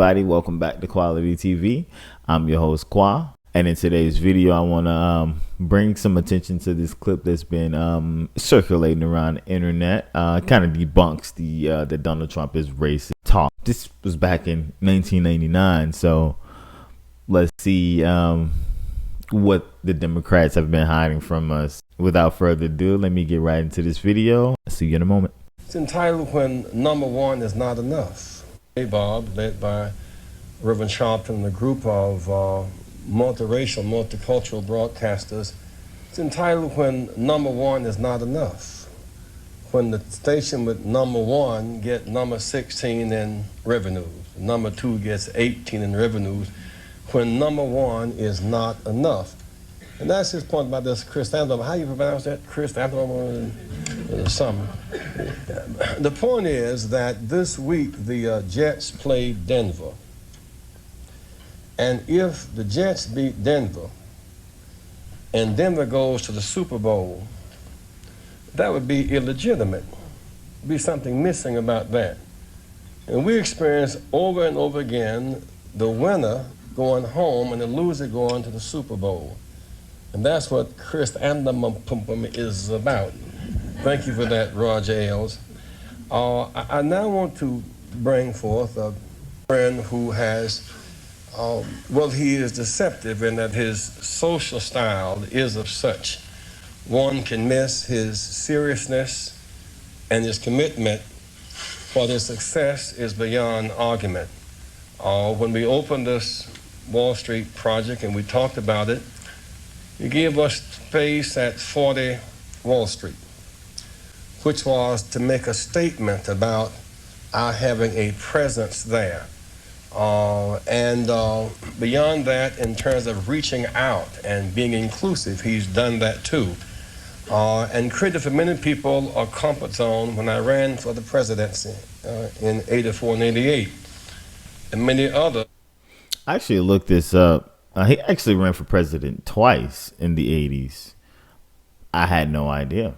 everybody, welcome back to Quality TV. I'm your host Kwa, and in today's video I want to bring some attention to this clip that's been circulating around the internet. Kind of debunks the that Donald Trump is racist talk. This was back in 1989, so let's see what the Democrats have been hiding from us. Without further ado, let me get right into this video. See you in a moment. It's entitled "When Number One Is Not Enough." Bob, led by Reverend Sharpton and a group of multiracial, multicultural broadcasters. It's entitled "When Number One Is Not Enough." When the station with number one get number 16 in revenues, number two gets 18 in revenues, when number one is not enough. And that's his point about this chrysanthemum. How you pronounce that? Chrysanthemum or something. The point is that this week the Jets played Denver. And if the Jets beat Denver and Denver goes to the Super Bowl, that would be illegitimate. There'd be something missing about that. And we experience over and over again the winner going home and the loser going to the Super Bowl. And that's what chrysanthemum is about. Thank you for that, Roger Ailes. I now want to bring forth a friend who has, he is deceptive in that his social style is of such. One can miss his seriousness and his commitment, while his success is beyond argument. When we opened this Wall Street project and we talked about it, he gave us space at 40 Wall Street, which was to make a statement about our having a presence there. Beyond that, in terms of reaching out and being inclusive, he's done that too. And created for many people a comfort zone when I ran for the presidency in 84 and 88. And many other. I actually looked this up. He actually ran for president twice in the 80s. I had no idea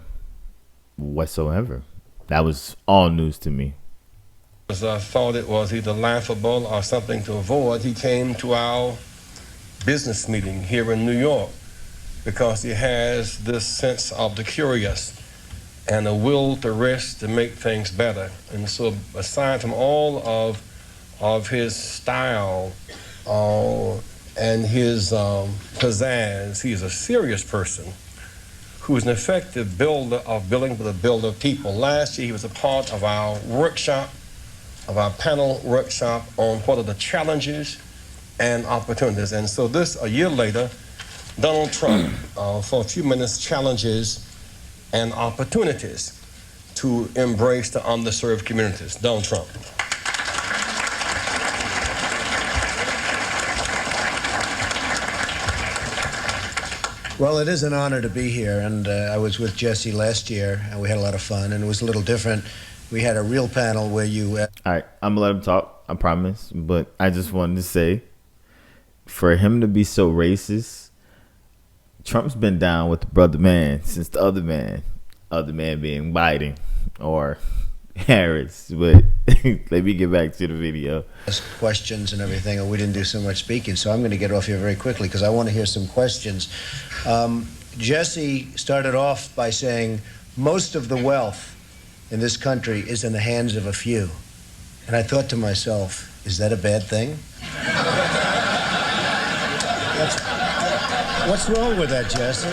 whatsoever. That was all news to me. I thought it was either laughable or something to avoid. He came to our business meeting here in New York because he has this sense of the curious and a will to risk to make things better. And so aside from all of his style and his pizzazz, he's a serious person who is an effective builder of building for the builder of people. Last year, he was a part of our workshop, of our panel workshop on what are the challenges and opportunities. And so a year later, Donald Trump, for a few minutes, challenges and opportunities to embrace the underserved communities. Donald Trump. Well, it is an honor to be here, and I was with Jesse last year, and we had a lot of fun, and it was a little different. We had a real panel where you... All right, I'm going to let him talk, I promise, but I just wanted to say, for him to be so racist, Trump's been down with the brother man since the other man being Biden or Harris, but let me get back to the video. Questions and everything, and we didn't do so much speaking, so I'm going to get off here very quickly because I want to hear some questions. Jesse started off by saying most of the wealth in this country is in the hands of a few. And I thought to myself, is that a bad thing? What's wrong with that, Jesse?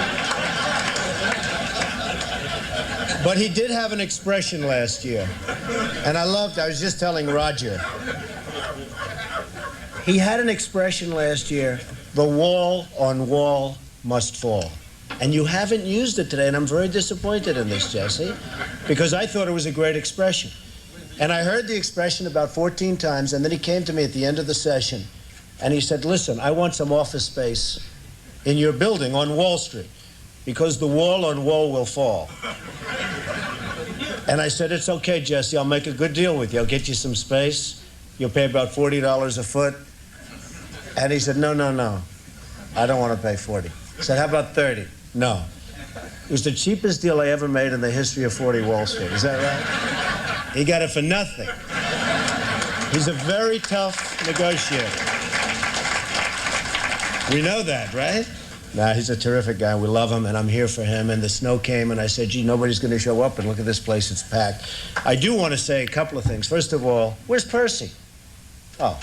But he did have an expression last year, and I was just telling Roger, he had an expression last year, the wall on wall must fall. And you haven't used it today, and I'm very disappointed in this, Jesse, because I thought it was a great expression. And I heard the expression about 14 times, and then he came to me at the end of the session, and he said, listen, I want some office space in your building on Wall Street, because the wall on wall will fall. And I said, it's okay, Jesse, I'll make a good deal with you. I'll get you some space. You'll pay about $40 a foot. And he said, no, I don't want to pay 40. I said, how about 30? No. It was the cheapest deal I ever made in the history of 40 Wall Street. Is that right? He got it for nothing. He's a very tough negotiator. We know that, right? Nah, he's a terrific guy. We love him, and I'm here for him. And the snow came, and I said, gee, nobody's going to show up, and look at this place, it's packed. I do want to say a couple of things. First of all, where's Percy? Oh.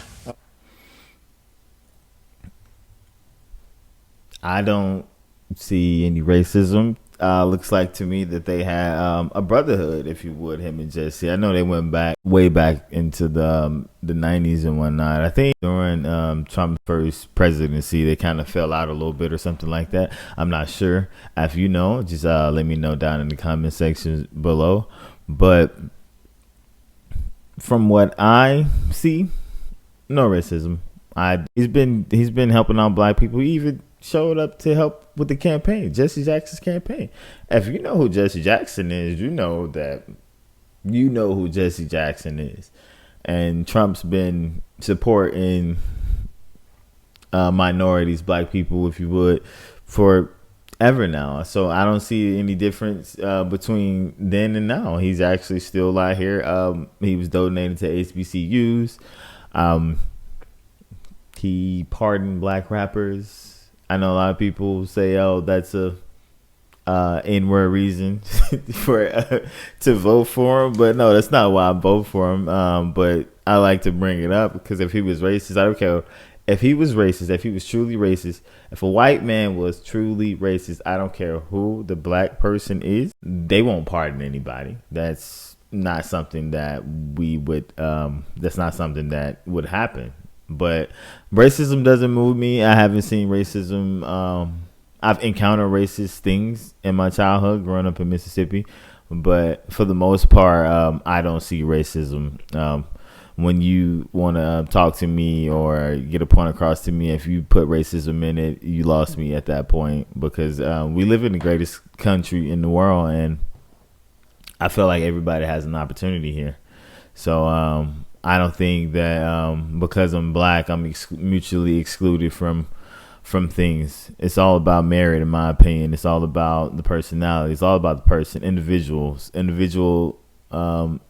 I don't see any racism. Looks like to me that they had a brotherhood, if you would, him and Jesse. I know they went way back into the 90s and whatnot. I think during Trump's first presidency, they kind of fell out a little bit or something like that. I'm not sure. If you know, just let me know down in the comment section below. But from what I see, no racism. He's been helping out black people. He even showed up to help with the campaign, Jesse Jackson's campaign. If you know who Jesse Jackson is, you know who Jesse Jackson is. And Trump's been supporting minorities, black people, if you would, forever now. So I don't see any difference between then and now. He's actually still out here. He was donating to HBCUs. He pardoned black rappers. I know a lot of people say, "Oh, that's a N-word reason to vote for him," but no, that's not why I vote for him. But I like to bring it up because if he was racist, I don't care. If he was racist, if he was truly racist, if a white man was truly racist, I don't care who the black person is, they won't pardon anybody. That's not something that we would. That's not something that would happen. But racism doesn't move me. I haven't seen racism. I've encountered racist things in my childhood growing up in Mississippi. But for the most part, I don't see racism. When you want to talk to me or get a point across to me, if you put racism in it, you lost me at that point. Because we live in the greatest country in the world. And I feel like everybody has an opportunity here. So I don't think that because I'm black, I'm mutually excluded from things. It's all about merit, in my opinion. It's all about the personality. It's all about the person,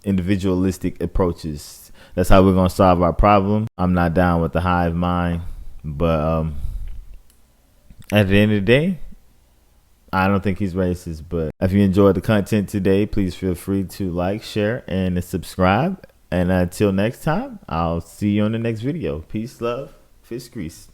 individualistic approaches. That's how we're going to solve our problem. I'm not down with the hive mind. But at the end of the day, I don't think he's racist. But if you enjoyed the content today, please feel free to like, share, and subscribe. And until next time, I'll see you on the next video. Peace, love, fish grease.